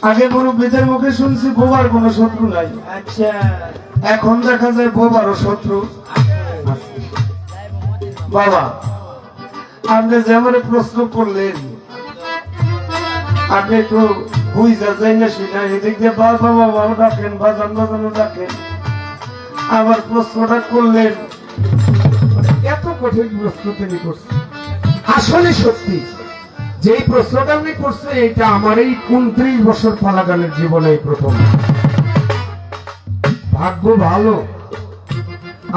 আগে মুরব্বীদের মুখে শুনছি বোবার কোনো শত্রু নাই। আচ্ছা, এখন দেখা যায় বোবারও শত্রু। বাবা, আপনি যেমন প্রশ্ন করলেন, আপনি একটু বুঝা যাই না শুনা এদিক দিয়ে বাবা বাবাও ডাকেন, বাজান বাজানো ডাকেন, আবার প্রশ্নটা করলেন। এত কঠিন প্রশ্ন তিনি করছেন। আসলে সত্যি যেই প্রশ্নটা আপনি করছেন, এটা আমার এই 29 বছর পালাগানের জীবনে এই প্রথম। ভাগ্য ভালো,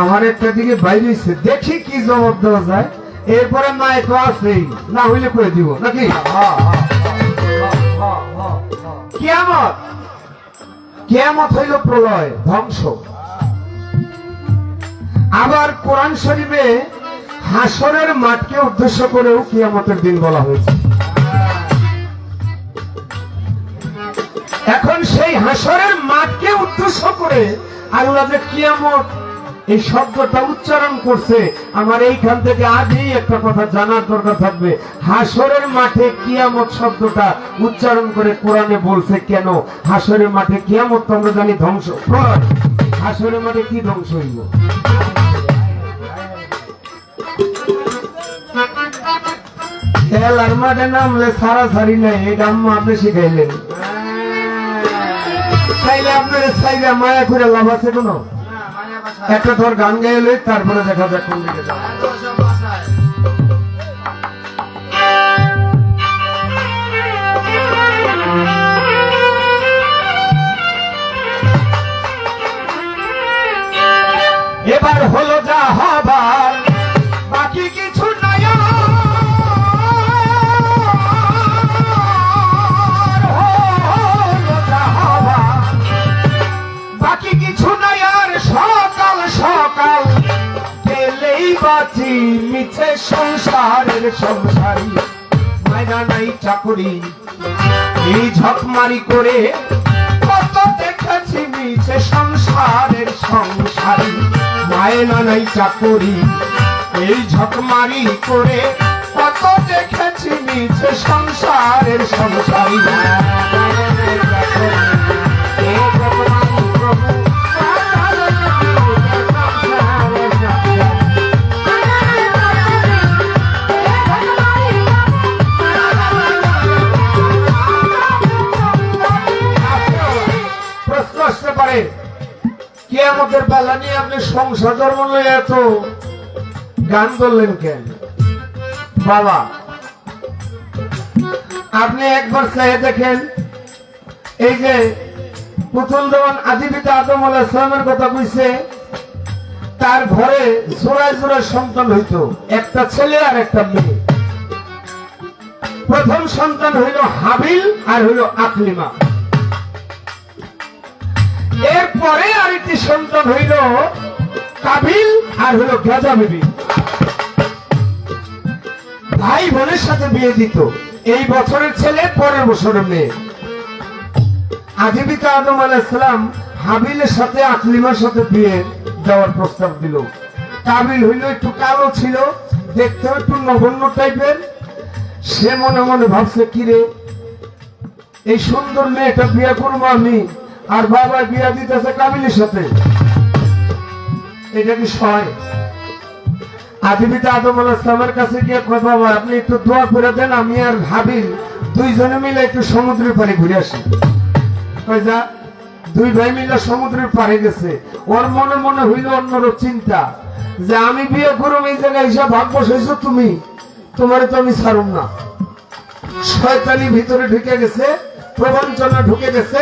আমার একটা দিকে বাইরেছে, দেখি কি জবাব দেওয়া যায়। এরপরে মায় তো আছেই, না হইলে করে দিব নাকি। কিয়ামত, কিয়ামত হইল প্রলয়, ধ্বংস। আবার কোরআন শরীফে হাসরের মাঠকে উদ্দেশ্য করেও কিয়ামতের দিন বলা হয়েছে। এখন সেই হাসরের মাঠকে উদ্দেশ্য করে আল্লাহ যে কিয়ামত এই শব্দটা উচ্চারণ করছে, আমার এইখান থেকে আজই একটা কথা জানার দরকার থাকবে। হাসরের মাঠে কিয়ামত শব্দটা উচ্চারণ করে কোরআনে বলছে কেন? হাসরের মাঠে কিয়ামত তো আমরা জানি ধ্বংস, হাসরের মাঠে কি ধ্বংস হইব? খেলার মাঠে নামলে সারাসারি নাই, এটা আম্মা আপনি শিখাইলেন। চাইলে আপনার চাইলে মায়া করে লাভ আছে কোনো? একটা তোর গান গাইলে তারপরে দেখা যাক কোন দিকে যাবে। এবার হলো যা হবার, বাকি কিছু নাই আর। হলো যা হবার, বাকি কিছু নাই আর। সকাল সকাল গেলেই বাঁচি, মিছে সংসারের সংসারী। মাইনা নাই চাকরি, এই ঝকমারি করে কত দেখেছি মিছে সংসারের সংসারী। মায়না নাই চাকরি, এই ঝকমারি করে কত দেখেছি মিছে সংসারের সংসারী। প্রশ্ন আসতে পারে, কিয়ামতের বেলা নিয়ে আপনি সংসার ধর্ম লইয়া এত গান বললেন কেন? বাবা, আপনি একবার চাই দেখেন, এই যে পুতুল দেওয়ান আদি পিতা আদম আলাইহিস সালামের কথা কইছে, তার ঘরে জোড়ায় জোড়ায় সন্তান হইতো, একটা ছেলে আর একটা মেয়ে। প্রথম সন্তান হইল হাবিল আর হইল আকলিমা। এরপরে আরেকটি সন্তান হইল কাবিল আর হইল গাজা বিবি। ভাই বোনের সাথে বিয়ে দিত, এই বছরের ছেলে পরের বছরের মেয়ে। আদি পিতা আদম আলাইহিস সালাম হাবিলের সাথে আকলিমার সাথে বিয়ে দেওয়ার প্রস্তাব দিল। কাবিল হইল একটু কালো ছিল, দেখতে একটু নগণ্য টাইপের। সে মনে মনে ভাবছে, কিরে এই সুন্দর মেয়েটা বিয়ে করবো আমি, আর বাবা বিয়া দিতেছে কাবিলের সাথে, এটা কি সয়? আদি পিতা আদম আলাইহিস সালামের কাছে গিয়ে কয়, বাবা আপনি একটু দোয়া করে দেন, আমি আর হাবিল দুইজনে মিলে একটু সমুদ্রের পাড়ে ঘুরে আসি। কয় যা। দুই ভাই মিলে সমুদ্রের পাড়ে গেছে। ওর মনে মনে হইল অন্যরূপ চিন্তা, যে আমি বিয়ে করুম এই জায়গায় এসে ভাগ বসাইছো তুমি, তোমারে তো আমি ছাড়ুম না। শয়তানি ভিতরে ঢুকে গেছে, প্রবঞ্চনা ঢুকে গেছে।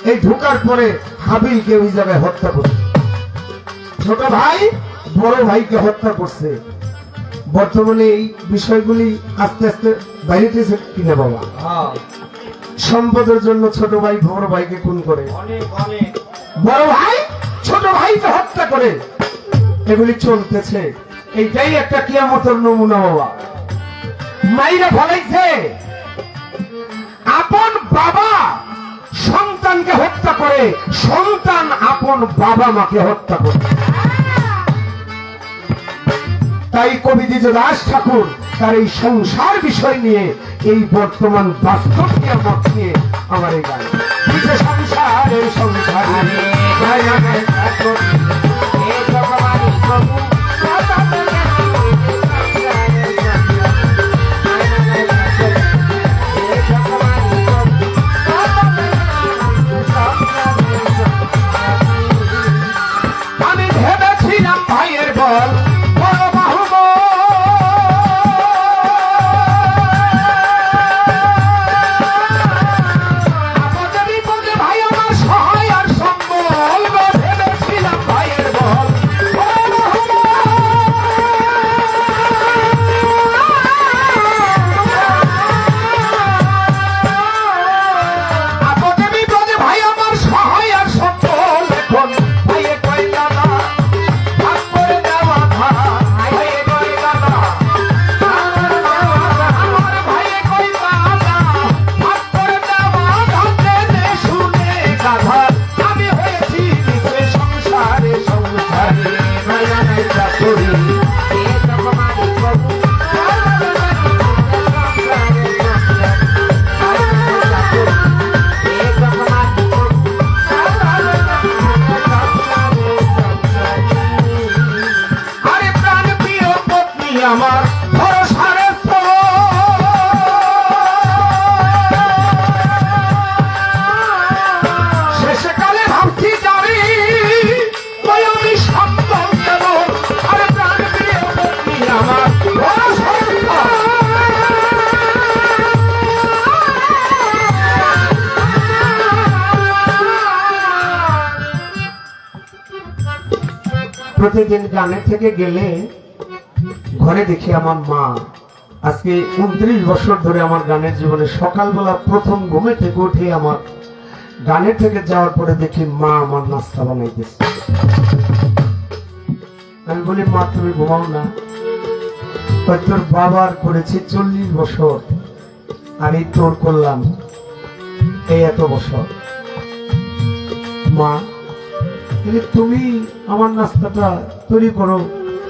এই ঢুকার পরে হাবিলকে ওই জায়গায় হত্যা করছে। ছোট ভাই বড় ভাইকে হত্যা করছে। বর্তমানে এই বিষয়গুলি আস্তে আস্তে বাইরেতেছে কিনা বাবা? সম্পদের জন্য ছোট ভাই বড় ভাইকে খুন করে, বড় ভাই ছোট ভাইকে হত্যা করে, এগুলি চলতেছে। এইটাই একটা কিয়ামতের নমুনা বাবা। মাইরা ফলাইছে, আপন বাবা সন্তানকে হত্যা করে, সন্তান আপন বাবা মাকে হত্যা করে। তাই কবি দ্বিজদাস ঠাকুর তার এই সংসার বিষয় নিয়ে, এই বর্তমান বাস্তব কিয়ামত নিয়ে আমার এই গান দিছে সংসারে সংসারে মায়া নেশা করি এ জগমানি প্রভু আমি ভেবেছিলাম ভাইয়ের বল বড় বাহুবল আপদে বিপদে ভাই আমার সহায় আর সম্বল ভেবেছিলাম ভাইয়ের বল বড় বাহুবল আপদে বিপদে ভাই আমার সহায় আর সম্বল এখন ভাইয়ে কয় দাদা ভাগ করে দেওয়া ভাগ ভাইয়ে কয় দাদা আমার ভাইয়ে কয় দাদা ভাগ করে দেওয়া ভাতে দে শুনে গাধা আমি হয়েছি নিচে সংসারে সংসারে মায়া নেশা করি এ জগমানি প্রভু আরে প্রাণ প্রিয় পত্নী আমার ভরসার শেষকালে ভাবছি জানি ওই আমি সম্ভব কেন আরে প্রাণ প্রিয় পত্নী আমার ভরসার প্রতিদিন গানের থেকে গেলে ঘরে দেখি আমার মা আজকে 29 বছর ধরে আমার গানের জীবনে সকালবেলা প্রথম ঘুমে থেকে উঠে আমার গানের থেকে যাওয়ার পরে দেখি মা আমার নাস্তা বানাইতেছে। আমি বলি মা তুমি ঘুমাও না, তোর বাবার করেছি 40 বছর আর এই তোর করলাম এই এত বছর। মা তুমি আমার নাস্তাটা তৈরি করো,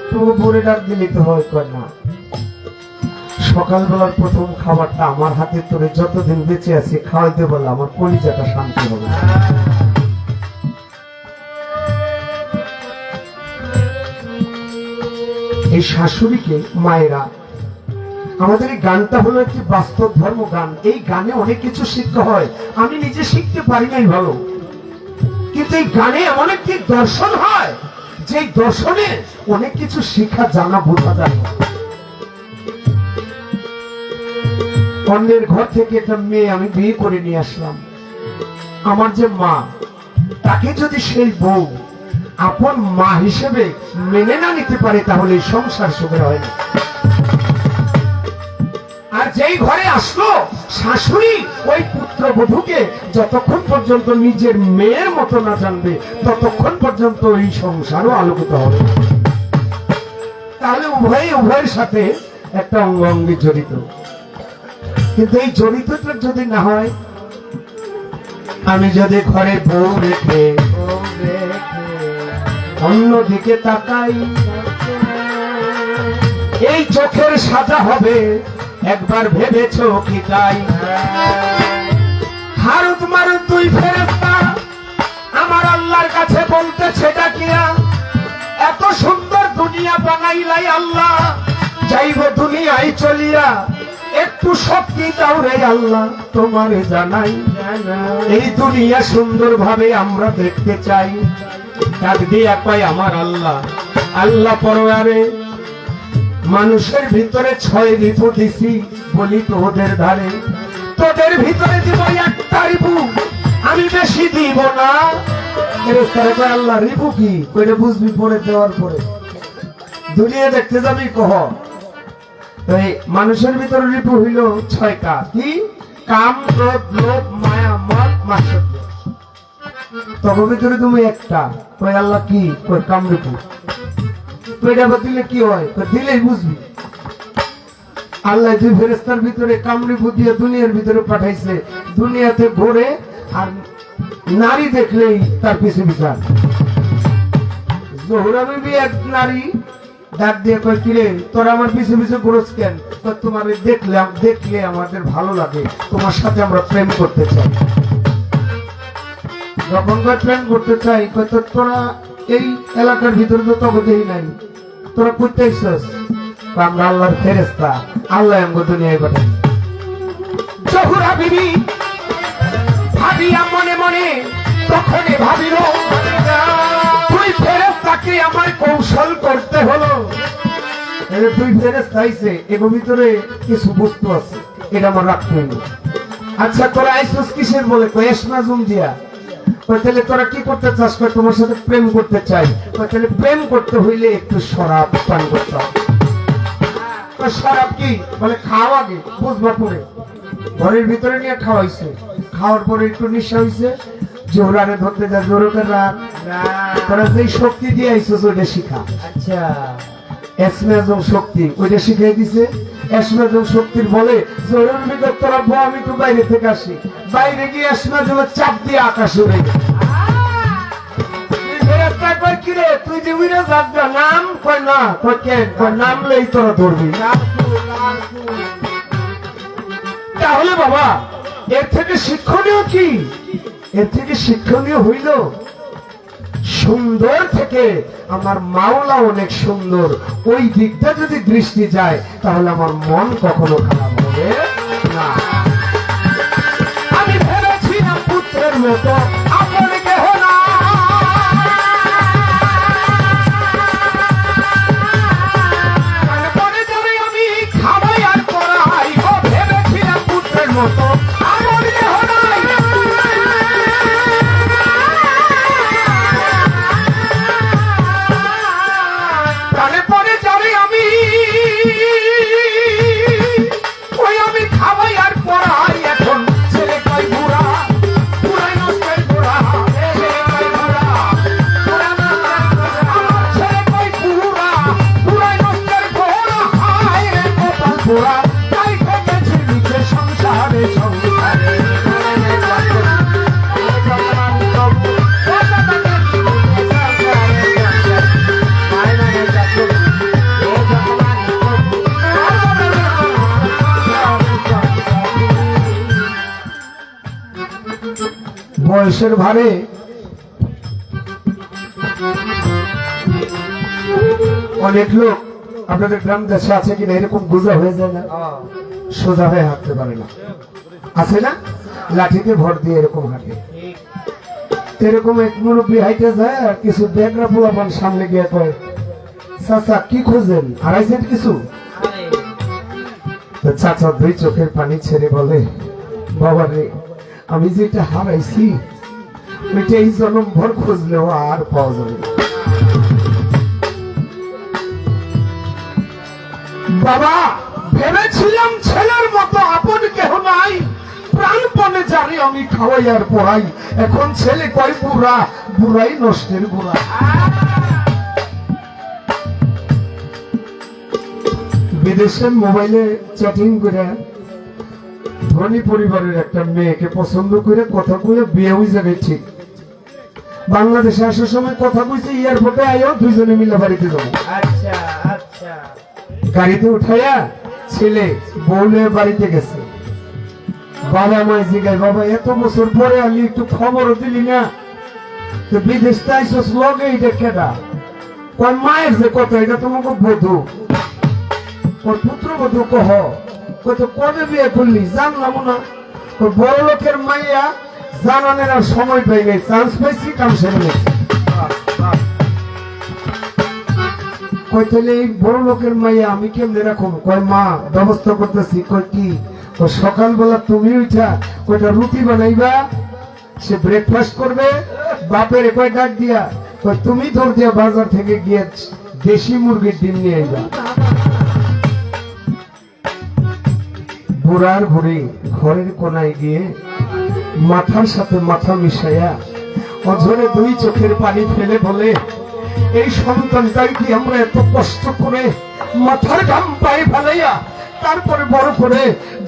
তবু ভোরে ডাক দিলে তো হয় কয় না। সকালবেলার প্রথম খাবারটা আমার হাতে তোরে যতদিন বেঁচে আছি খাওয়াইতে বলে আমার কলিজাটা শান্তি হবে। এই শাশুড়িকে মায়েরা, আমাদের এই গানটা হলো একটি বাস্তব ধর্ম গান। এই গানে অনেক কিছু শিখতে হয়, আমি নিজে শিখতে পারি নাই ভালো, কিন্তু এই গানে এমন একটি দর্শন হয় যে দর্শনে অনেক কিছু শিখা জানা বোঝা যায়। অন্যের ঘর থেকে একটা মেয়ে আমি বিয়ে করে নিয়ে আসলাম, আমার যে মা তাকে যদি সেই বউ আপন মা হিসেবে মেনে না নিতে পারে তাহলে এই সংসার সুখের হয় না। আর যেই ঘরে আসলো শাশুড়ি ওই পুত্রবধূকে যতক্ষণ পর্যন্ত নিজের মেয়ের মতো না জানবে ততক্ষণ পর্যন্ত এই সংসারও আলোকিত হবে। তাহলে উভয়ের সাথে একটা অঙ্গাঙ্গি জড়িত, কিন্তু এই জড়িতটা যদি না হয়, আমি যদি ঘরে বউ রেখে অন্যদিকে তাকাই, এই চোখের সাজা হবে একবার ভেবেছো কি তাই? হারুত মারুত দুই ফেরেশতা আমার আল্লাহর কাছে বলতেছে ডাকিয়া, এত সুন্দর দুনিয়া বানাইলাই আল্লাহ, যাইব দুনিয়ায় চলিয়া, একটু শক্তি দাও রে আল্লাহ তোমারে জানাই, এই দুনিয়া সুন্দর ভাবে আমরা দেখতে চাই। ডাক দিয়া কয় আমার আল্লাহ, আল্লাহ পরোয়ারে মানুষের ভিতরে 6 রিপু দিছি, বলি তোদের ধারে তোদের ভিতরে দিব একটা রিপু, আমি বেশি দিব না। আল্লাহ রিপু কি কইলে বুঝবি পরে দেওয়ার পরে, দুনিয়া দেখতে যাবি কহ। মানুষের ভিতরে রিপু হইল 6টা, কি? কাম, ক্রোধ, লোভ, মায়া, মদ, মাৎসর্য। তবে ভিতরে তুমি একটা, কই আল্লাহ কি? কই কাম রিপু। পেটা দিলে কি হয়? দিলেই বুঝবি। আল্লাহ দুই ফেরেশতার ভিতরে কামড়ি বুঝিয়ে দুনিয়ার ভিতরে পাঠাইছে, দুনিয়াতে ঘোরে আর নারী দেখলেই তার পিছু বিচার। জোহরা বিবি এক নারী, ডাক দিয়ে কয় কিরে তোরা আমার পিছু পিছু ঘুরোস কেন? কয় তোমার দেখলে আমাদের ভালো লাগে, তোমার সাথে আমরা প্রেম করতে চাই। যখন কয় প্রেম করতে চাই, কয় তোরা এই এলাকার ভিতরে তো তগদেই নাই, তোরা করতে আইসস? আমরা আল্লাহর ফেরেশতা, আল্লাহ আমাকে দুনিয়ায় পাঠাই। জহুরা বিবি ভাবিয়া মনে মনে তখনই ভাবিল তুই ফেরেশতাকে আমার কৌশল করতে হলো। তুই ফেরেশতা আইছে, এর ভিতরে কিছু বস্তু আছে, এটা আমার রাখতে হইল। আচ্ছা তোরা আইসস কিসের বলে? এসমাজুম দিয়া। তাহলে তোরা কি করতে চাস? তোমার সাথে প্রেম করতে চাই। তাহলে প্রেম করতে হইলে একটু শরাব পান করতে হবে। শরাব কি বলে? খাওয়া আগে বুঝবার পরে ঘরের ভিতরে নিয়ে খাওয়াইছে, খাওয়ার পরে একটু নিশা হয়েছে, জোহরারে ধরতে যা জোরকের রাত তোরা যে শক্তি দিয়ে আইসস ওইটা শিখা। আচ্ছা এসমেজম শক্তি ওইটা শিখাই দিছে। এসমেজম শক্তির বলে জোহরের ভিতর তোরা বউ, আমি তো বাইরে থেকে আসি, বাইরে গিয়ে এসমেজমের চাপ দিয়ে আকাশে উড়ে গেছে। তুই যে উড়ে যাস নাম কয় না, কয় নামলেই তোরা ধরবি। তাহলে বাবা এর থেকে শিক্ষণীয় কি? এর থেকে শিক্ষণীয় হইল সুন্দর থেকে আমার মাওলা অনেক সুন্দর, ওই দিকটা যদি দৃষ্টি যায় তাহলে আমার মন কখনো খারাপ হবে না। আমি ভেবেছিলাম পুত্রের মতো আপন কেহ না, মনে করে আমি খাওয়াই আর করাই, ভেবেছিলাম পুত্রের মতো আপন কেহ নাই। প্রাণে পরে যাবে আমি, ওই আমি খাওয়াই আর পড়াই। এখন ছেলে কয় বুড়া, বুড়াই নষ্টের বুড়া, ছেলে কয় বুড়া, বুড়া আমার ছেলে কয় বুড়া, বুড়াই নষ্টের বুড়া, হায় রে গোপাল বুড়া, তাই থেকেছি নিজের সংসারে সংসারে। বয়সের ভারে অনেক লোক আপনাদের গ্রাম দেশে আছে কিনা এরকম বোঝা হয়ে যায় না, সোজা হয়ে হাঁটতে পারে না, আছে না? লাঠিতে ভর দিয়ে এরকম হাঁটে। এরকম এক মুরব্বী হাইটে যায় আর কিছু ব্যাগরা পোলাপান সামনে গিয়ে কয় চাচা কি খুঁজেন, হারাইছেন কিছু? চাচা দুই চোখের পানি ছেড়ে বলে বাবা রে, আমি যেটা হারাইছি ওইটা এই জন্ম ভর খুঁজলেও আর পাওয়া যাবে না। বাবা ভেবেছিলাম ছেলের মতো আপন কেহ নাই, প্রাণপণে যারে আমি খাওয়াই আর পড়াই, এখন ছেলে কয় বুড়া, বুড়াই নষ্টের বুড়া। বিদেশের মোবাইলে চ্যাটিং করে ধনী পরিবারের একটা মেয়েকে পছন্দ করে কথা কয়ে বিয়ে হয়ে যাবে ঠিক। বাংলাদেশে আসার সময় কথা কইছে এয়ারপোর্টে আইও দুইজনে মিলে বাড়িতে যাবো। আচ্ছা আচ্ছা গাড়িতে উঠাইয়া ছেলে বউলে বাড়িতে গেছে। বাবা মাই জিগায় বাবা এত বছর পরে আলি একটু খবরও দিলি না, তো বিদেশে আইসস লগে এটা কেডা? কয় মায়ের যে কথা, এটা তোমাকে বধূ, ওর পুত্র বধূ কহ। কত কবে বিয়ে করলি? জানলাম না। ওর বড় লোকের মাইয়া জানানের আর সময় পাই নাই, চান্স পাইছি কাম সেরে গেছে। কয় তাহলে এই বড় লোকের মাইয়া আমি কেমনে রাখুন? কয় মা ব্যবস্থা করতেছি। কয় কি? সকালবেলা তুমি উঠা কয়টা রুটি বানাইবা, সে ব্রেকফাস্ট করবে, বাপের কয় ডাক দিয়া কয় তুমি ধর দিয়া বাজার থেকে গিয়ে দেশি মুরগির ডিম নিয়ে আইবা। বুড়ার বুড়ি ঘরের কোনায় গিয়ে মাথার সাথে মাথা মিশাইয়া অঝরে দুই চোখের পানি ফেলে বলে এই সন্তানটাই কি আমরা এত কষ্ট করে মাথার ঘাম পায়ে ফেলাইয়া তারপরে বড় করে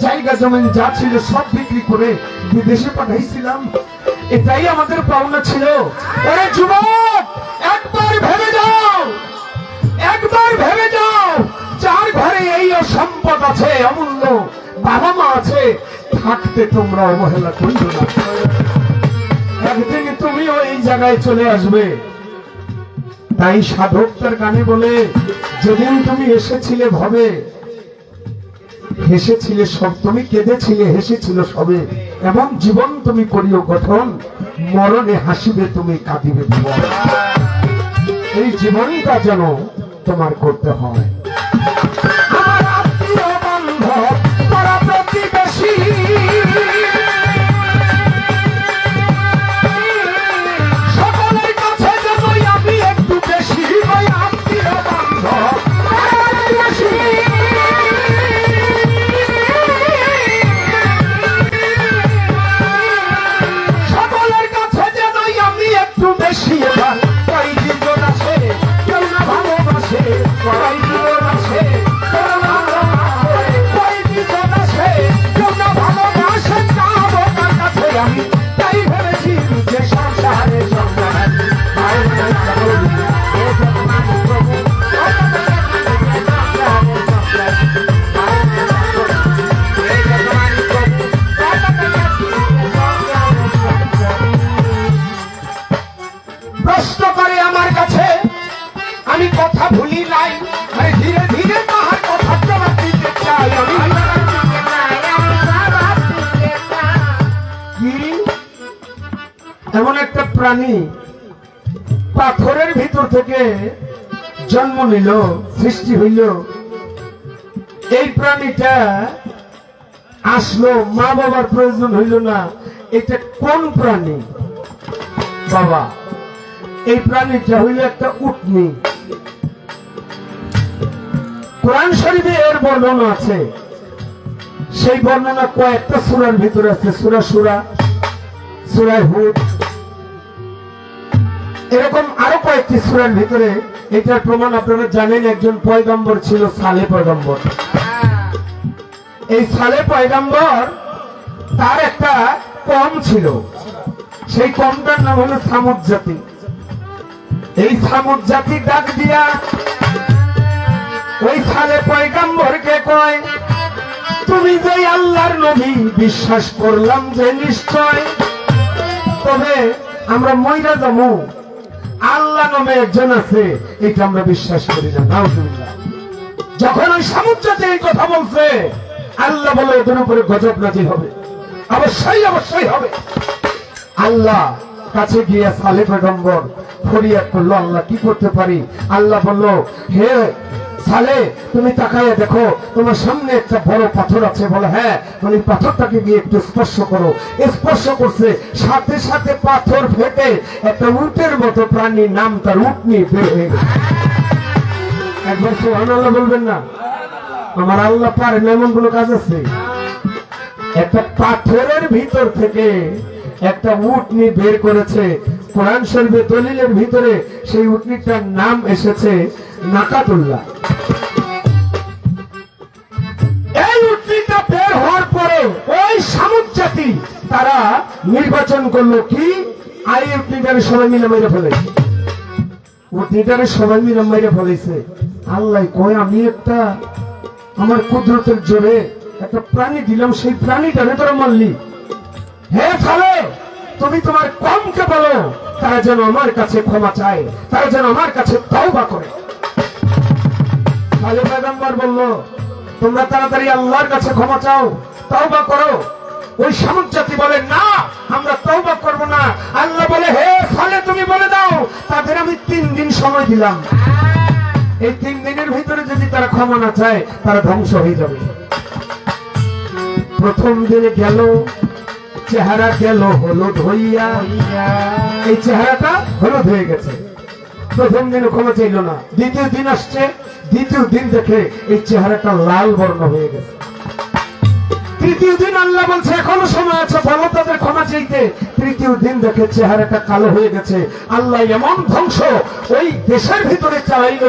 জায়গা জমিন যা ছিল সব বিক্রি করে বিদেশে পাঠাইছিলাম, এটাই আমাদের পাওনা ছিল। ওরে যুবক একবার ভেবে যাও, একবার একবার ভেবে যাও, যার ঘরে এই সম্পদ আছে, অমূল্য বাবা মা আছে, থাকতে তোমরা অবহেলা করিও না। একদিন তুমিও এই জায়গায় চলে আসবে। তাই সাধক তার গানে বলে, যেদিন তুমি এসেছিলে ভবে, হেসেছিলে সব, তুমি কেঁদেছিলে হেসেছিল সবে, এবং জীবন তুমি করিও গঠন, মরণে হাসিবে তুমি কাঁদিবে ভুবন। এই জীবনটা যেন তোমার করতে হয়। আমার আত্মীয় বান্ধব পাড়া প্রতিবেশী, সকলের কাছে যেন আমি একটু বেশি, ওই আত্মীয় বান্ধব পাড়া প্রতিবেশী, সকলের কাছে যেন আমি একটু বেশি। এবার কই জীবন আছে কেউ না ভালোবাসে, কই জীবন আছে কেউ না ভালোবাসে, কই জীবন আছে কেউ না ভালোবাসে, যাবো তার কাছে আমি। তাই ভেবেছি যে সংসারে সংসার প্রশ্ন করে আমার কাছে, আমি কথা ভুলি নাই, আরে ধীরে ধীরে তাহার কথা জবাব দিতে চাই আমি। কি এমন একটা প্রাণী পাথরের ভিতর থেকে জন্ম নিল, সৃষ্টি হইল, এই প্রাণীটা আসলো, মা বাবার প্রয়োজন হইল না। এটা কোন প্রাণী বাবা? এই প্রাণীটা হইল একটা উটনি। কোরআন শরীফে এর বর্ণনা আছে, সেই বর্ণনা কয়েকটা সূরার ভিতরে আছে। সূরা সূরা, সূরা হুদ, এরকম আরো কয়েকটি সূরার ভিতরে। এটার প্রমাণ আপনারা জানেন, একজন পয়গম্বর ছিল, সালেহ পয়গম্বর। এই সালেহ পয়গম্বর, তার একটা কম ছিল, সেই কমটার নাম হলো সামুদ জাতি। এই সামুদ জাতি ডাক দিয়া ওই সালেহ পয়গম্বরকে কয়, তুমি যে আল্লাহর নবী, বিশ্বাস করলাম যে নিশ্চয়, তবে আমরা মইরা যাবো, আল্লাহ নামে একজন আছে, এটা আমরা বিশ্বাস করি না। নাউজুবিল্লাহ। যখন ওই সামুদ জাতি এই কথা বলছে, আল্লাহ বলে ওদের উপরে গজব নাজিল হবে, অবশ্যই অবশ্যই হবে। আল্লাহ কাছে গিয়ে সালেহ পয়গম্বর ফরিয়াদ করলো, আল্লাহ কি করতে পারি? আল্লাহ বলল, হে সালেহ, তুমি তাকায় দেখো, তোমার সামনে একটা বড় পাথর আছে। বলে হ্যাঁ, মানে পাথরটাকে গিয়ে একটু স্পর্শ করো। স্পর্শ করছে, সাথে সাথে পাথর ফেটে একটা উটের মতো প্রাণী, নাম তার উটনি, বের হয়ে গেল। একবার সুবহানাল্লাহ বলবেন না? আমার আল্লাহ পারেন এমন কোন কাজ আছে? একটা পাথরের ভিতর থেকে একটা উটনি বের করেছে। কোরআন শরীফে দলিলের ভিতরে সেই উটনিটার নাম এসেছে নাকাতুল্লাহ। এই উটনিটা বের হওয়ার পরে ওই সামুদ জাতি তারা নির্বাচন করলো কি, আই উটনিটারে সবাই মিলে মেরে ফেলেছে। উটনিটারে সবাই মিলে মেরে ফেলেছে। আল্লাহ কয়, আমি একটা আমার কুদরতের জোরে একটা প্রাণী দিলাম, সেই প্রাণীটারে তোরা মারলি। হে সালেহ, তুমি তোমার কমকে বলো তারা যেন আমার কাছে ক্ষমা চায়, তারা যেন আমার কাছে তওবা করে। সালেহ পয়গম্বর বলল, তোমরা তাড়াতাড়ি আল্লাহর কাছে ক্ষমা চাও, তওবা করো। ওই সামুদ জাতি বলে, না, আমরা তওবা করব না। আল্লাহ বলে, হে সালেহ, তুমি বলে দাও, তাদের আমি 3 দিন সময় দিলাম। এই 3 দিনের ভিতরে যদি তারা ক্ষমা না চায়, তারা ধ্বংস হয়ে যাবে। প্রথম দিনে গেল, চেহারা গেল হলুদ হইয়া, এই চেহারাটা হলুদ হয়ে গেছে। প্রথম দিনে ক্ষমা চাইল না। দ্বিতীয় দিন আসছে, দ্বিতীয় দিন দেখে এই চেহারাটা লাল বর্ণ হয়ে গেছে। তৃতীয় দিন আল্লাহ বলছে, এখনো সময় আছে, বলো তাদের ক্ষমা চাইতে। তৃতীয় দিন দেখে চেহারাটা কালো হয়ে গেছে। আল্লাহ এমন ধ্বংস ওই দেশের ভিতরে চালাইল,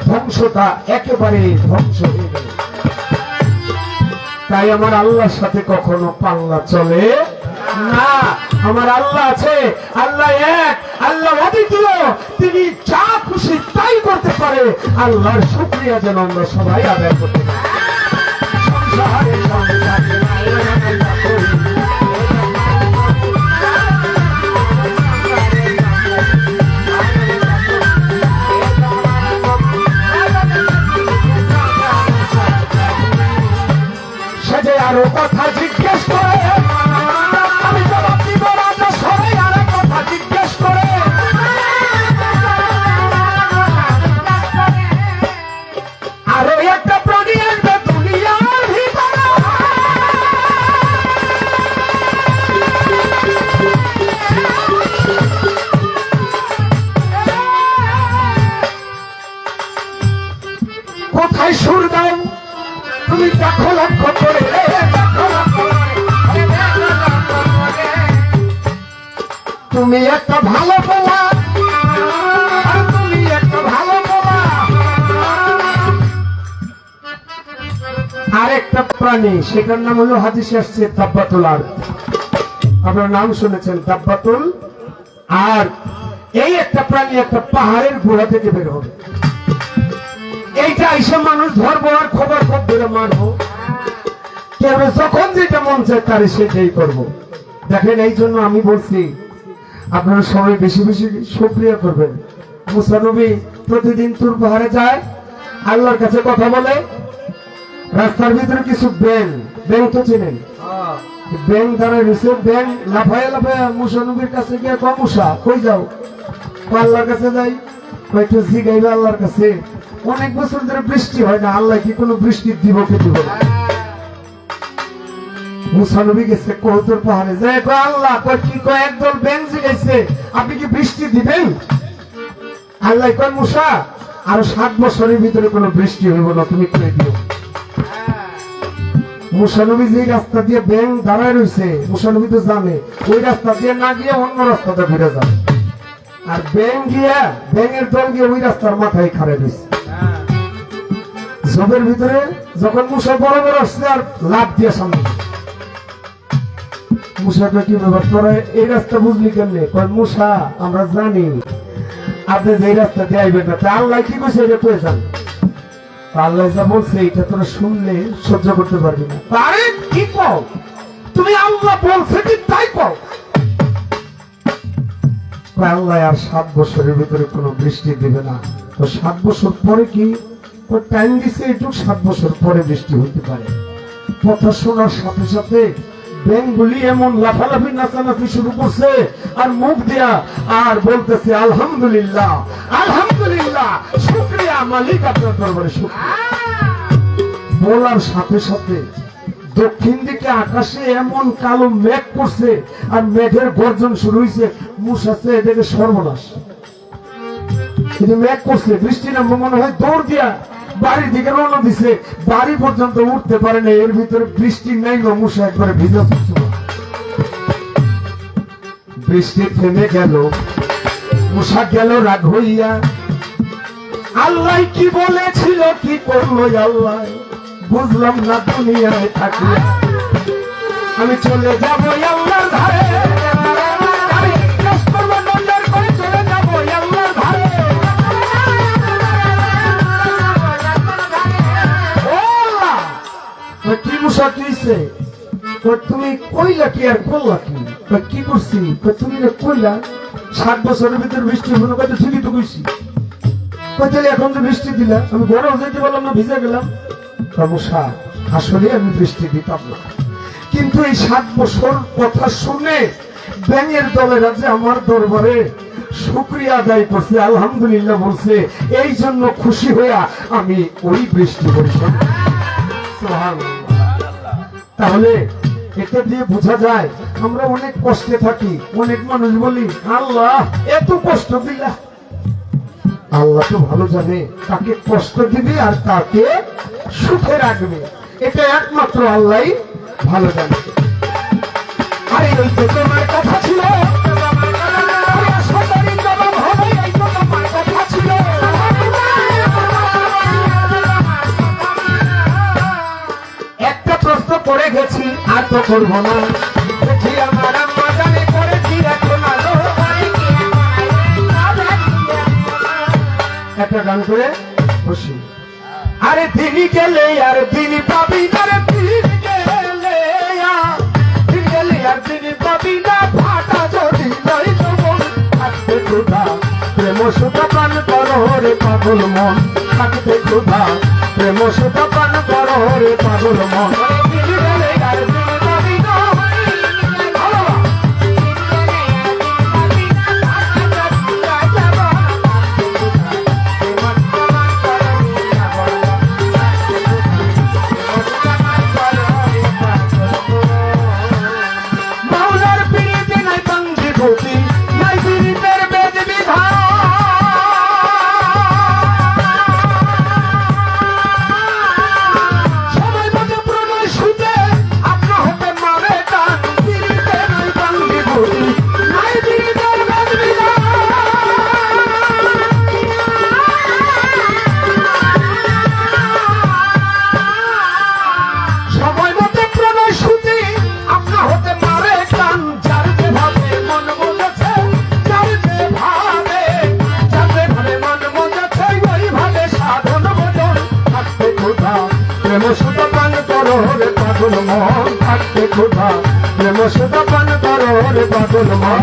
ধ্বংসটা একেবারে ধ্বংস হয়ে গেল। তাই আমার আল্লাহর সাথে কখনো পাল্লা চলে না। আমার আল্লাহ আছে, আল্লাহ এক, আল্লাহ অদ্বিতীয়, তিনি যা খুশি তাই করতে পারে। আল্লাহর শুকরিয়া যেন আমরা সবাই আদায় করতে পারি। সংসারে সংসারে সে যে আরো কথা জিজ্ঞেস করে, আমি জবাব দিব রাজা সবাই আরো কথা জিজ্ঞেস করে। আরো একটা প্রাণী আসবে দুনিয়ার ভিতরে, কোথায় সুর দাও তুমি দেখো লক্ষ্য করে, তুমি একটা ভালো পোলা, তুমি একটা ভালো পোলা। আরেকটা প্রাণী, সেটার নাম হলো হাদিসে আসছে দাব্বাতুল আরদ। আপনার নাম শুনেছেন দাব্বাতুল আরদ। এই একটা প্রাণী একটা পাহাড়ের গুহা থেকে বের হবে। এইটা এসে মানুষ ধরবো আর খবর খবর ধরে মারবো, কেন যখন যেটা মন চায় তারে সেটাই করবো। দেখেন, এই জন্য আমি বলছি আপনারা সবাই বেশি বেশি শুকরিয়া করবেন। মুসা নবী প্রতিদিন তুর পাহাড়ে যায়, আল্লাহর কাছে কথা বলে। রাস্তার ভিতরে কিছু ব্যাং, ব্যাং তো চেনেন, ব্যাং দাঁড়ায় রয়েছে, ব্যাং লাফায় লাফায় মুসা নবীর কাছে গিয়ে মুসা কই যাও? আল্লাহর কাছে যাই। একটু জিগাইবে আল্লাহর কাছে, অনেক বছর ধরে বৃষ্টি হয় না, আল্লাহ কি কোনো বৃষ্টি দিব কি দিব না? মুসা নবী গেছে কৌতুর পাহাড়ে, যায় আল্লাহ কি কয় একদল ব্যাং জিগাইছে, আপনি কি বৃষ্টি দিবেন? আল্লাহ কয় মুসা আরো 7 বছরের ভিতরে কোনো বৃষ্টি হইব না, তুমি করে দিও। মুসা নবী যে রাস্তা দিয়ে ব্যাং দাঁড়ায় রয়েছে, মুসা নবী তো জানে ওই রাস্তা দিয়ে না গিয়ে অন্য রাস্তাতে ঘুরে যাবে। আর ব্যাং গিয়া ব্যাঙের দল গিয়ে ওই রাস্তার মাথায় খাড়ে রয়েছে। ঝোপের ভিতরে যখন মুসা বড় বড় আসছে আর লাভ দিয়ে সামনে, মুসাটা কি ব্যাপার তোরা এই রাস্তা বুঝলি কেমনে? মুসা আমরা জানি আপনি যে রাস্তা দিয়ে আইবেন না, তা আল্লাহ কি কইছে এটা কয়ে যান। আল্লাহ যা বলছে এটা তোরা শুনলে সহ্য করতে পারবি না। আরে কি কও তুমি? আল্লাহ বলছে কি তাই কও। আল্লাহ আর 7 বছরের ভিতরে কোনো বৃষ্টি দিবে না। তো 7 বছর পরে কি টাইম দিছে, একটু 7 বছর পরে বৃষ্টি হইতে পারে। কথা শোনার সাথে সাথে ব্যাংগুলি এমন লাফালাফি নাচানাচি শুরু করছে আর মুখ দিয়া আর বলতেছে আলহামদুলিল্লাহ, আলহামদুলিল্লাহ, শুকরিয়া মালিক আপনার দরবারে শুকরিয়া। বলার সাথে সাথে দক্ষিণ দিকে আকাশে এমন কালো মেঘ করছে আর মেঘের গর্জন শুরু হয়েছে। মুসাছে এটাকে সর্বনাশ, কিন্তু মেঘ করছে বৃষ্টি নামবো মনে হয়, দৌড় দিয়া বাড়ির দিকে রওনা দিছে। বাড়ি পর্যন্ত উঠতে পারে না, এর ভিতরে বৃষ্টি নাই, মুসা একবারে ভিজা। বৃষ্টি থেমে গেল, মুসা গেল রাগ হইয়া। আল্লাহ কি বলেছিল কি করলো আল্লাহ বুঝলাম না, দুনিয়ায় থাকিয়া আমি চলে যাবো আল্লাহর ধারে, আমি কষ্ট করবো নজর করে চলে যাবো আল্লাহর ধারে। কি মুসা কিছে তুমি কইলা কি আর করলা কি? কি করছি তুমি কইলা 7 বছরের ভিতরে বৃষ্টি হলো, কত ঠিকই তো কইছি। তাহলে এখন যে বৃষ্টি দিলা আমি গরম যেতে পারলাম না, ভিজে গেলাম। মুসা আসলে আমি বৃষ্টি দিতাম না, কিন্তু এই 7 বছর কথা শুনে ব্যাঙের দলেরা যে আমার দরবারে শুকরিয়া আদায় করছে, আলহামদুলিল্লাহ বলছে, এই জন্য খুশি হইয়া আমি ওই বৃষ্টি বর্ষণ। তাহলে এটা দিয়ে বোঝা যায় আমরা অনেক কষ্টে থাকি। অনেক মানুষ বলি আল্লাহ এত কষ্ট দিলা, আল্লাহ তো ভালো জানে তাকে কষ্ট দিবে আর তাকে সুখে রাখবে, এটা একমাত্র আল্লাহ ভালো জানে। আরে ওই তো তোমার কথা ছিল, একটা প্রশ্ন করে গেছি আর তো করবো না। দেখি আমার আম্মা জানে করে একটা গান করে খুশি। আরে দিন গেলে আর দিন পাবি না রে, দিন গেলে আর দিন পাবি না, ফাটা যদি লই যৌবন থাকতে ক্ষুধা প্রেম সুতা পান করো রে পাগল মন, থাকতে ক্ষুধা প্রেম সুতা পান করো রে পাগল মন। দিন গেলে আর দিন পাবি না, প্রেম সুতা পান করো রে পাগল মন, থাকতে ক্ষুধা প্রেম সুতা পান করো রে পাগল মন।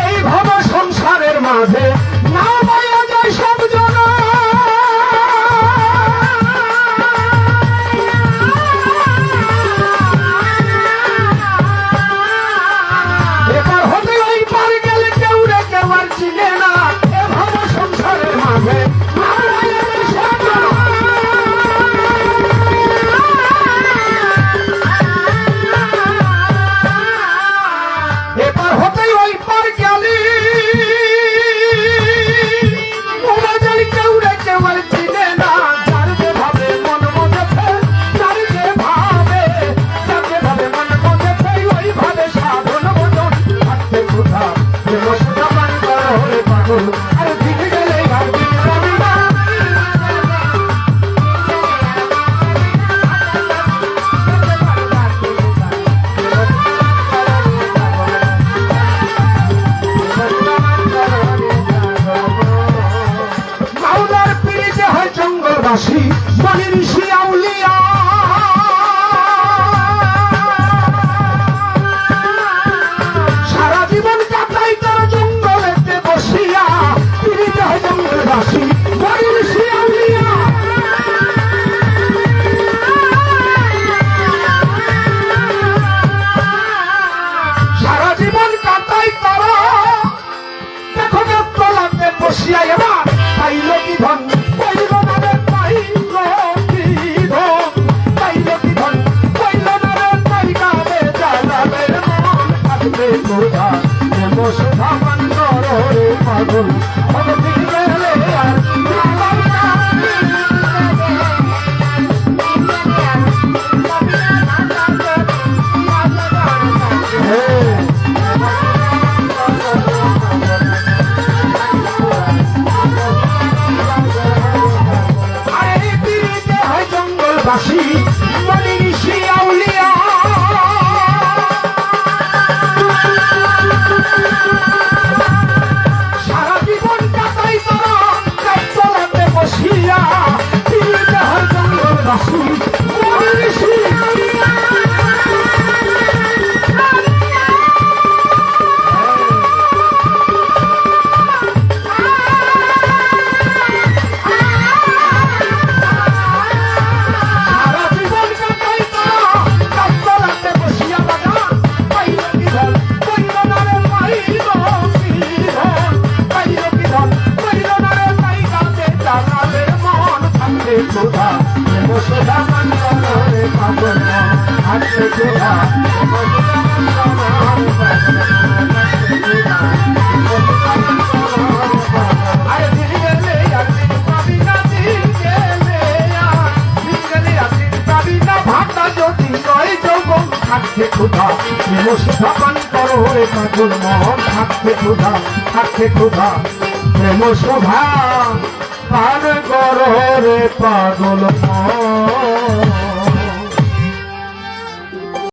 এই ভব সংসারের মাঝে না পাওয়া যায় সব জনা, বাণীর ঋষি আউলিয়া সারা জীবন কাটাই তার জঙ্গলেতে বসিয়া, তিনি হয় জঙ্গলবাসী বাণীর ঋষি আউলিয়া। সারা জীবন কাটাই তারা দেখো তলাতে বসিয়া, এবার পাইল কি ধন পাইল না রে, পাইল কি ধন পাইল কি ধন পাইল না রে, পাইগাবে জালালের মন, থাকতে ক্ষুধা প্রেম সুধা পান করো রে পাগল। দিন গেলে আর বাসী বাণীর ঋষি আউলিয়া, সারা জীবন কাটাই তারা তলাতে বসিয়া, তিনি হয় জঙ্গলবাসী বাণীর ঋষি আউলিয়া। ক্ষুধা প্রেম সুধা পান করো রে পাগল মন, থাকতে ক্ষুধা প্রেম সুধা পান করো রে পাগল মন, থাকতে ক্ষুধা প্রেম সুধা পান করো রে পাগল। আরে দিন গেলে আর দিন পাবি না, দিন গেলে আর দিন পাবি না, ভাটা যদি লয় যৌবন থাকতে ক্ষুধা প্রেম সুধা পান করো রে পাগল মন থাকতে ক্ষুধা প্রেম সুধা পান করো রে পাগল মন